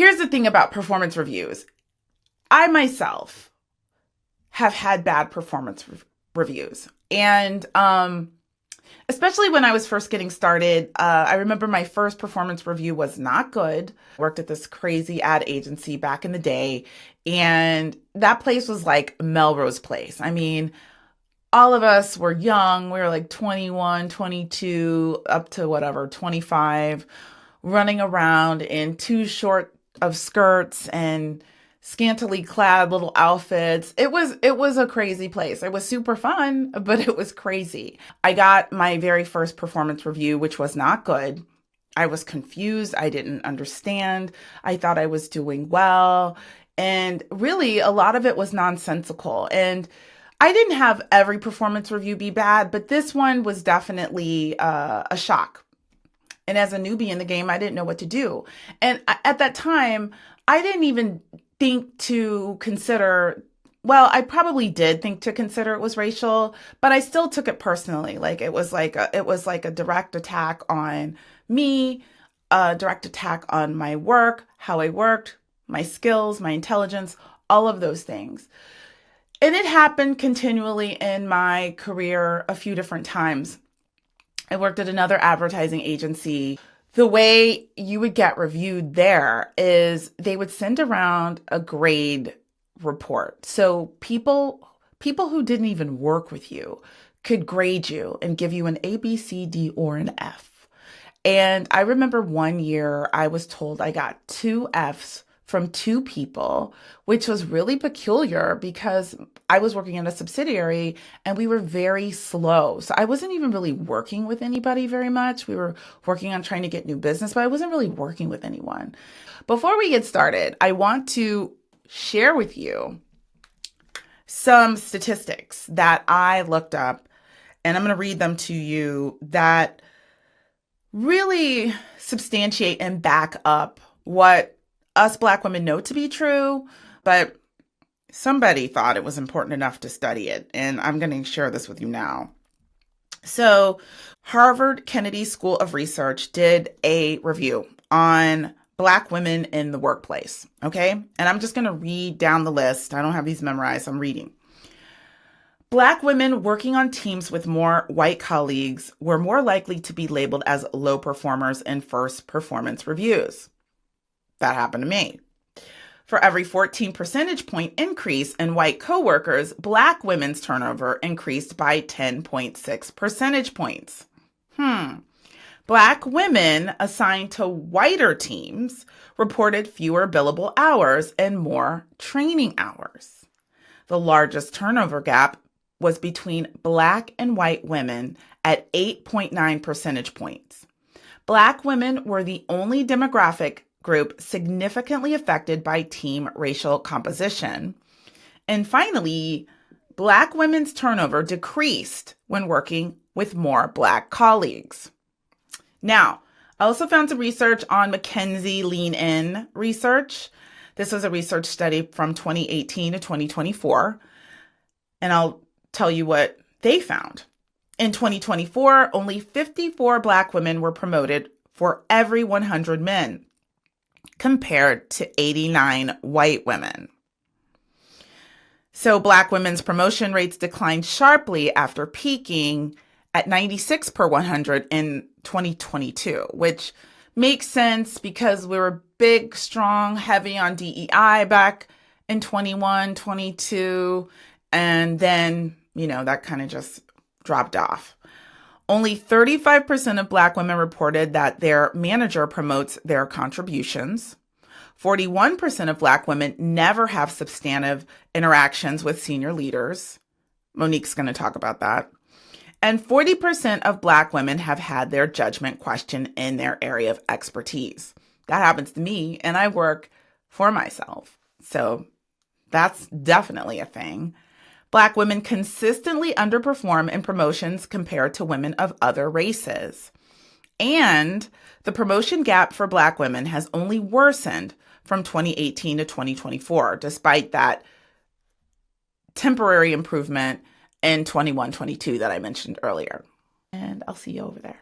Here's the thing about performance reviews. I myself have had bad performance reviews. And especially when I was first getting started, I remember my first performance review was not good. I worked at this crazy ad agency back in the day, and that place was like Melrose Place. I mean, all of us were young. We were like 21, 22, up to whatever, 25, running around in too short of skirts and scantily clad little outfits. It was a crazy place. It was super fun, but it was crazy. I got my very first performance review, which was not good. I was confused. I didn't understand. I thought I was doing well. And really, a lot of it was nonsensical. And I didn't have every performance review be bad, but this one was definitely a shock. And as a newbie in the game, I didn't know what to do. And at that time, I didn't even think to consider, well, I probably did think to consider it was racial, but I still took it personally. Like it was like a direct attack on me, a direct attack on my work, how I worked, my skills, my intelligence, all of those things. And it happened continually in my career a few different times. I worked at another advertising agency. The way you would get reviewed there is they would send around a grade report. So people who didn't even work with you could grade you and give you an A, B, C, D, or an F. And I remember one year I was told I got 2 Fs from 2 people, which was really peculiar because I was working in a subsidiary and we were very slow. So I wasn't even really working with anybody very much. We were working on trying to get new business, but I wasn't really working with anyone. Before we get started, I want to share with you some statistics that I looked up, and I'm going to read them to you that really substantiate and back up what us Black women know to be true, but somebody thought it was important enough to study it, and I'm going to share this with you now. So Harvard Kennedy School of Research did a review on Black women in the workplace, okay? And I'm just going to read down the list. I don't have these memorized. I'm reading. Black women working on teams with more white colleagues were more likely to be labeled as low performers in first performance reviews. That happened to me. For every 14 percentage point increase in white coworkers, Black women's turnover increased by 10.6 percentage points. Black women assigned to whiter teams reported fewer billable hours and more training hours. The largest turnover gap was between Black and white women at 8.9 percentage points. Black women were the only demographic group significantly affected by team racial composition. And finally, Black women's turnover decreased when working with more Black colleagues. Now, I also found some research on McKinsey Lean In research. This was a research study from 2018 to 2024. And I'll tell you what they found. In 2024, only 54 Black women were promoted for every 100 men, compared to 89 white women. So Black women's promotion rates declined sharply after peaking at 96 per 100 in 2022, which makes sense because we were big, strong, heavy on DEI back in 21, 22, and then, that kind of just dropped off. Only 35% of Black women reported that their manager promotes their contributions. 41% of Black women never have substantive interactions with senior leaders. Monique's going to talk about that. And 40% of Black women have had their judgment questioned in their area of expertise. That happens to me, and I work for myself. So that's definitely a thing. Black women consistently underperform in promotions compared to women of other races. And the promotion gap for Black women has only worsened from 2018 to 2024, despite that temporary improvement in 21-22 that I mentioned earlier. And I'll see you over there.